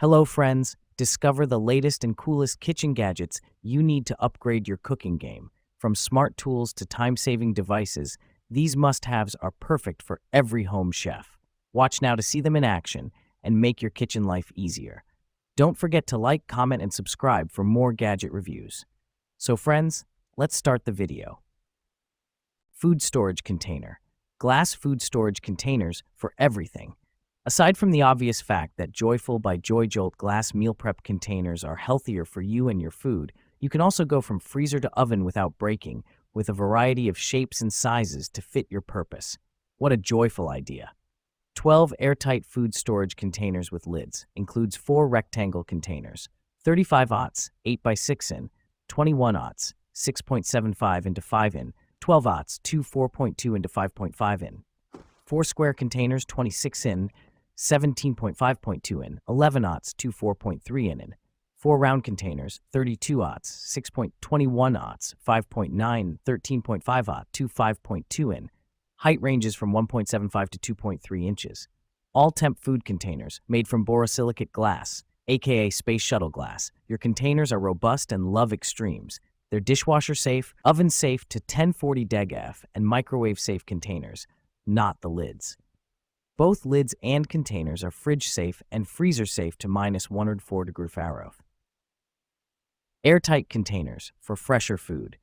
Hello, friends. Discover the latest and coolest kitchen gadgets you need to upgrade your cooking game. From smart tools to time-saving devices, these must-haves are perfect for every home chef. Watch now to see them in action and make your kitchen life easier. Don't forget to like, comment, and subscribe for more gadget reviews. So, friends, let's start the video. Food storage container. Glass food storage containers for everything. Aside from the obvious fact that Joyful by JoyJolt glass meal prep containers are healthier for you and your food, you can also go from freezer to oven without breaking, with a variety of shapes and sizes to fit your purpose. What a joyful idea. 12 airtight food storage containers with lids. Includes 4 rectangle containers. 35-aughts, 8x6 in, 21-aughts, 6.75 into 5 in, 12-aughts, 4.2 into 5.5 in. 4 square containers, 26 in, 17.5.2 in, 11-aughts, 4.3 in. 4 round containers, 32-aughts, 6.21-aughts, 5.9, 13.5-aught, 5.2 in. Height ranges from 1.75 to 2.3 inches. All-temp food containers, made from borosilicate glass, aka space shuttle glass. Your containers are robust and love extremes. They're dishwasher safe, oven safe to 1040 degF, and microwave safe containers, not the lids. Both lids and containers are fridge safe and freezer safe to -104°F. Airtight containers for fresher food.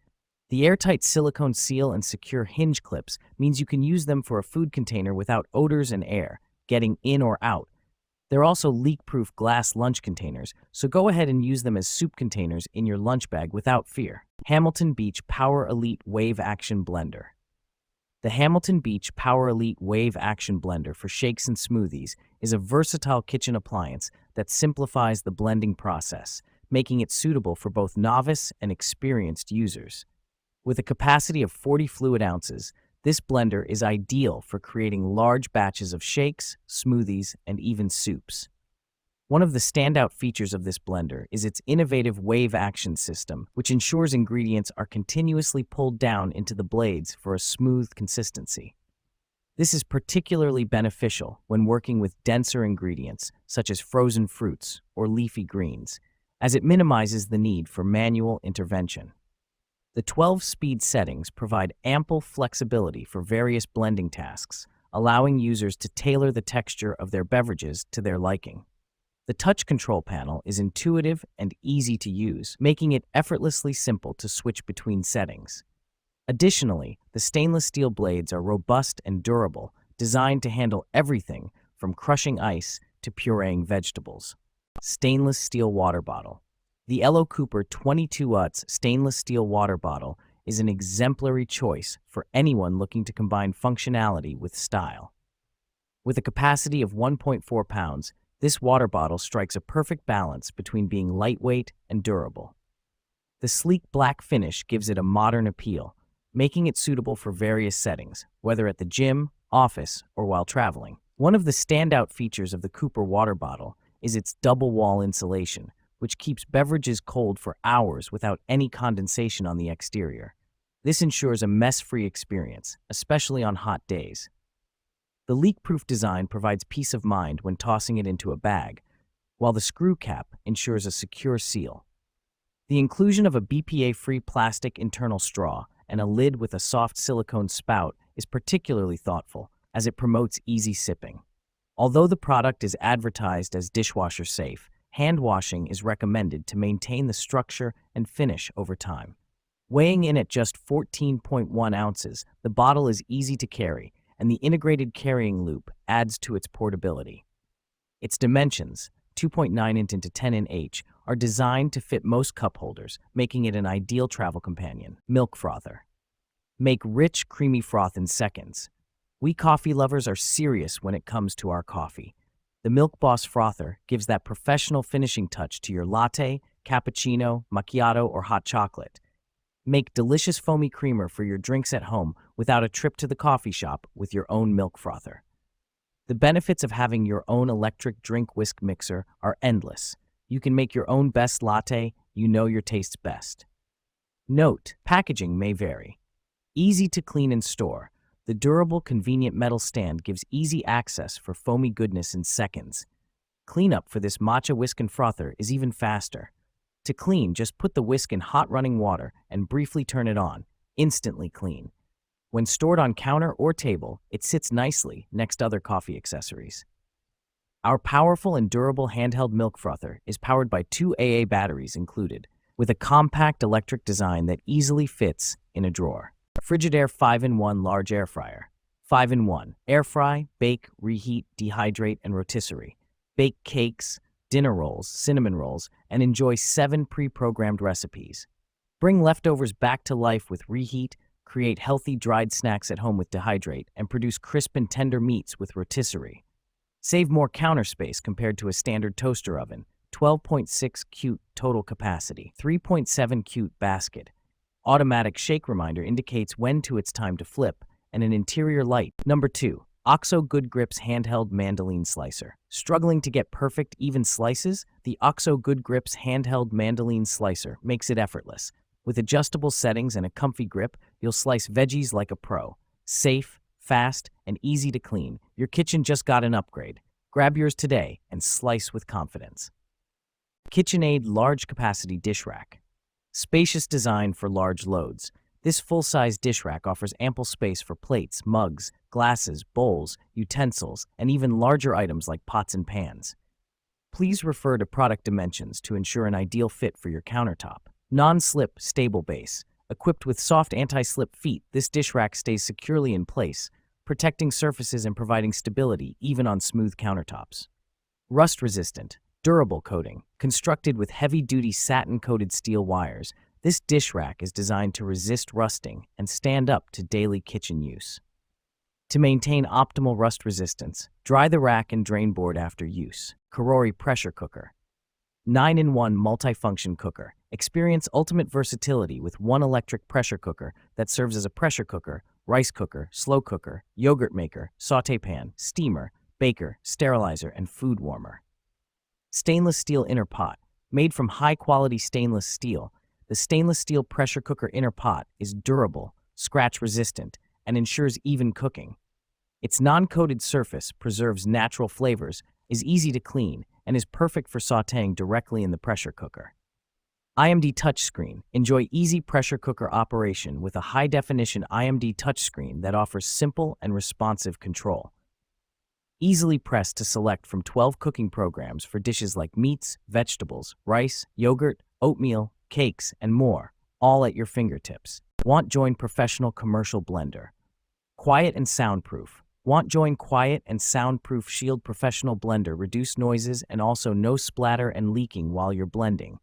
The airtight silicone seal and secure hinge clips means you can use them for a food container without odors and air getting in or out. They're also leak-proof glass lunch containers, so go ahead and use them as soup containers in your lunch bag without fear. Hamilton Beach Power Elite Wave Action Blender. The Hamilton Beach Power Elite Wave Action Blender for shakes and smoothies is a versatile kitchen appliance that simplifies the blending process, making it suitable for both novice and experienced users. With a capacity of 40 fluid ounces, this blender is ideal for creating large batches of shakes, smoothies, and even soups. One of the standout features of this blender is its innovative wave action system, which ensures ingredients are continuously pulled down into the blades for a smooth consistency. This is particularly beneficial when working with denser ingredients, such as frozen fruits or leafy greens, as it minimizes the need for manual intervention. The 12-speed settings provide ample flexibility for various blending tasks, allowing users to tailor the texture of their beverages to their liking. The touch control panel is intuitive and easy to use, making it effortlessly simple to switch between settings. Additionally, the stainless steel blades are robust and durable, designed to handle everything from crushing ice to pureeing vegetables. Stainless steel water bottle. The Elo Cooper 22-aughts stainless steel water bottle is an exemplary choice for anyone looking to combine functionality with style. With a capacity of 1.4 pounds, this water bottle strikes a perfect balance between being lightweight and durable. The sleek black finish gives it a modern appeal, making it suitable for various settings, whether at the gym, office, or while traveling. One of the standout features of the Cooper water bottle is its double-wall insulation, which keeps beverages cold for hours without any condensation on the exterior. This ensures a mess-free experience, especially on hot days. The leak-proof design provides peace of mind when tossing it into a bag, while the screw cap ensures a secure seal. The inclusion of a BPA-free plastic internal straw and a lid with a soft silicone spout is particularly thoughtful, as it promotes easy sipping. Although the product is advertised as dishwasher safe, hand washing is recommended to maintain the structure and finish over time. Weighing in at just 14.1 ounces, the bottle is easy to carry, and the integrated carrying loop adds to its portability. Its dimensions, 2.9 in into 10 in H, are designed to fit most cup holders, making it an ideal travel companion. Milk frother. Make rich, creamy froth in seconds. We coffee lovers are serious when it comes to our coffee. The Milk Boss frother gives that professional finishing touch to your latte, cappuccino, macchiato, or hot chocolate. Make delicious foamy creamer for your drinks at home without a trip to the coffee shop with your own milk frother. The benefits of having your own electric drink whisk mixer are endless. You can make your own best latte, you know your tastes best. Note: packaging may vary. Easy to clean and store. The durable, convenient metal stand gives easy access for foamy goodness in seconds. Cleanup for this matcha whisk and frother is even faster. To clean, just put the whisk in hot running water and briefly turn it on. Instantly clean. When stored on counter or table, it sits nicely next to other coffee accessories. Our powerful and durable handheld milk frother is powered by 2 AA batteries included, with a compact electric design that easily fits in a drawer. Frigidaire 5-in-1 large air fryer. 5-in-1. Air fry, bake, reheat, dehydrate, and rotisserie. Bake cakes, dinner rolls, cinnamon rolls, and enjoy 7 pre-programmed recipes. Bring leftovers back to life with reheat, create healthy dried snacks at home with dehydrate, and produce crisp and tender meats with rotisserie. Save more counter space compared to a standard toaster oven. 12.6 cute total capacity. 3.7 cute basket. Automatic shake reminder indicates when it's time to flip, and an interior light. Number 2. OXO Good Grips Handheld Mandolin Slicer. Struggling to get perfect, even slices? The OXO Good Grips Handheld Mandolin Slicer makes it effortless. With adjustable settings and a comfy grip, you'll slice veggies like a pro. Safe, fast, and easy to clean. Your kitchen just got an upgrade. Grab yours today and slice with confidence. KitchenAid Large Capacity Dish Rack. Spacious design for large loads. This full-size dish rack offers ample space for plates, mugs, glasses, bowls, utensils, and even larger items like pots and pans. Please refer to product dimensions to ensure an ideal fit for your countertop. Non-slip, stable base. Equipped with soft anti-slip feet, this dish rack stays securely in place, protecting surfaces and providing stability even on smooth countertops. Rust-resistant, durable coating. Constructed with heavy-duty satin-coated steel wires, this dish rack is designed to resist rusting and stand up to daily kitchen use. To maintain optimal rust resistance, dry the rack and drain board after use. Karori Pressure Cooker. 9-in-1 multifunction cooker. Experience ultimate versatility with one electric pressure cooker that serves as a pressure cooker, rice cooker, slow cooker, yogurt maker, sauté pan, steamer, baker, sterilizer, and food warmer. Stainless steel inner pot. Made from high-quality stainless steel, the stainless steel pressure cooker inner pot is durable, scratch-resistant, and ensures even cooking. Its non-coated surface preserves natural flavors, is easy to clean, and is perfect for sautéing directly in the pressure cooker. IMD touchscreen. Enjoy easy pressure cooker operation with a high-definition IMD touchscreen that offers simple and responsive control. Easily press to select from 12 cooking programs for dishes like meats, vegetables, rice, yogurt, oatmeal, cakes, and more, all at your fingertips. Want Join Professional Commercial Blender. Quiet and soundproof. Want Join Quiet and Soundproof Shield Professional Blender. Reduce noises and also no splatter and leaking while you're blending.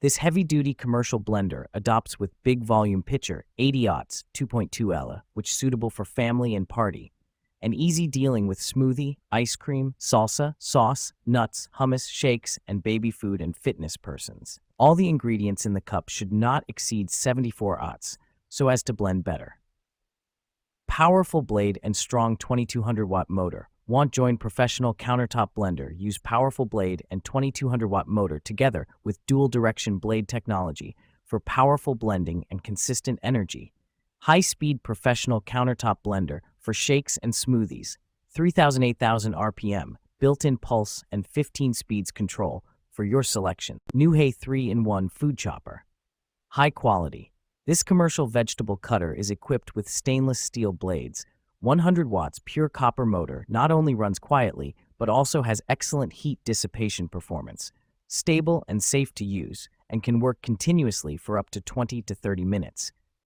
This heavy-duty commercial blender adopts with big volume pitcher 80-aughts 2.2 L, which is suitable for family and party, and easy dealing with smoothie, ice cream, salsa, sauce, nuts, hummus, shakes, and baby food and fitness persons. All the ingredients in the cup should not exceed 74-aughts, so as to blend better. Powerful blade and strong 2200-watt motor. Want Join Professional Countertop Blender. Use powerful blade and 2200-watt motor together with dual-direction blade technology for powerful blending and consistent energy. High-speed professional countertop blender for shakes and smoothies. 3,000-8,000 RPM, built-in pulse and 15 speeds control for your selection. Nuhe 3-in-1 food chopper. High quality. This commercial vegetable cutter is equipped with stainless steel blades. 100 watts pure copper motor not only runs quietly, but also has excellent heat dissipation performance, stable and safe to use, and can work continuously for up to 20 to 30 minutes.